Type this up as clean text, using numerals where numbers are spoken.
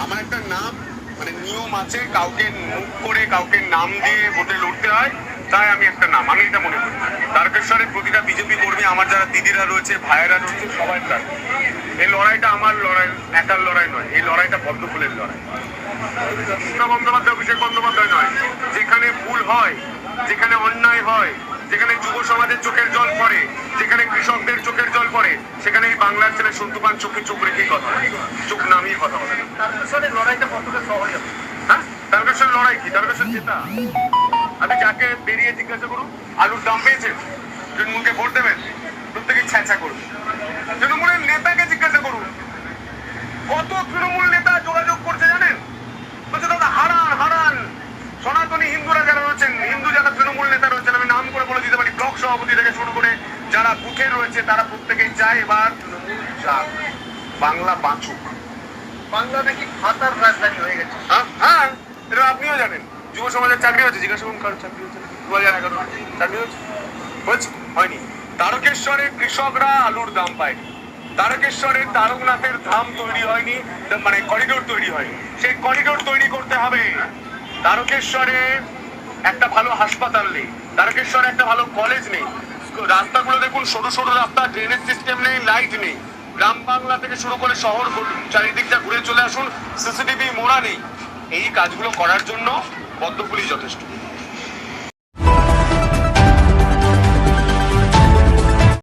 আমার একটা নাম মানে নিয়ম আছে, কাউকে মুখ করে কাউকে নাম দিয়ে ভোটে লড়তে হয়, তাই আমি একটা নাম, আমি এটা মনে করি। তারকেশ্বরের প্রতিটা বিজেপি কর্মী, আমার যারা দিদিরা রয়েছে, ভাইয়েরা রয়েছে, সবাই তার। এই লড়াইটা আমার লড়াই, একার লড়াই নয়, এই লড়াইটা পদ্মফুলের লড়াই। মমতা বন্দ্যোপাধ্যায়, অভিষেক বন্দ্যোপাধ্যায় নয়। যেখানে ভুল হয়, যেখানে অন্যায় হয়, যেখানে যুব সমাজের চোখের জল পড়ে, যেখানে কৃষকদের চোখের জল পড়ে, সেখানে এই বাংলার ছেলে সন্তুপান চোখে চোখ রেখেই কথা বলে, চোখ নামিয়ে কথা বলে। তারকেশ্বরের লড়াইটা কতটা সহজ হবে? হ্যাঁ, তারকেশ্বরের লড়াই কি? তারকেশ্বর জেতা। আপনি যাকে বেরিয়ে জিজ্ঞাসা করুন, আলুর দাম পেয়েছেন, তৃণমূলকে ভোট দেবেন, প্রত্যেকে ছ্যাঁচা করুন। তৃণমূলের নেতাকে জিজ্ঞাসা করুন, কত তৃণমূল নেতা যোগাযোগ করছে জানেন? বলছে দাদা হারান হারান। সনাতনী হিন্দুরা যারা রয়েছেন, হিন্দু যারা তৃণমূল নেতা রয়েছেন, আমি নাম করে বলে দিতে পারি, ব্লক সভাপতি থেকে শুরু করে যারা বুথে রয়েছে, তারা প্রত্যেকেই চায় এবার তৃণমূল যাক, বাংলা বাঁচুক। বাংলা নাকি ভাতার রাজধানী হয়ে গেছে। হ্যাঁ, এটা আপনিও জানেন। যুব সমাজের চাকরি হয়েছে, জিজ্ঞাসা করুন কার চাকরি হয়েছে। 2011 চাকরি হয়েছে, হয়নি। তারকেশ্বরে কৃষকরা আলুর দাম পায়নি। তারকেশ্বরের তারকনাথের ধাম তৈরি হয়নি, মানে করিডোর তৈরি হয়নি। সেই করিডোর তৈরি করতে হবে। তারকেশ্বরে একটা ভালো হাসপাতাল নেই, তারকেশ্বরে একটা ভালো কলেজ নেই, রাস্তাগুলো দেখুন সরু সরু রাস্তা, ড্রেনেজ সিস্টেম নেই, লাইট নেই। গ্রাম বাংলা থেকে শুরু করে শহর চারিদিকটা ঘুরে চলে আসুন, সিসিটিভি মোড়া নেই। এই কাজগুলো করার জন্য পদ্মফুলই যথেষ্ট।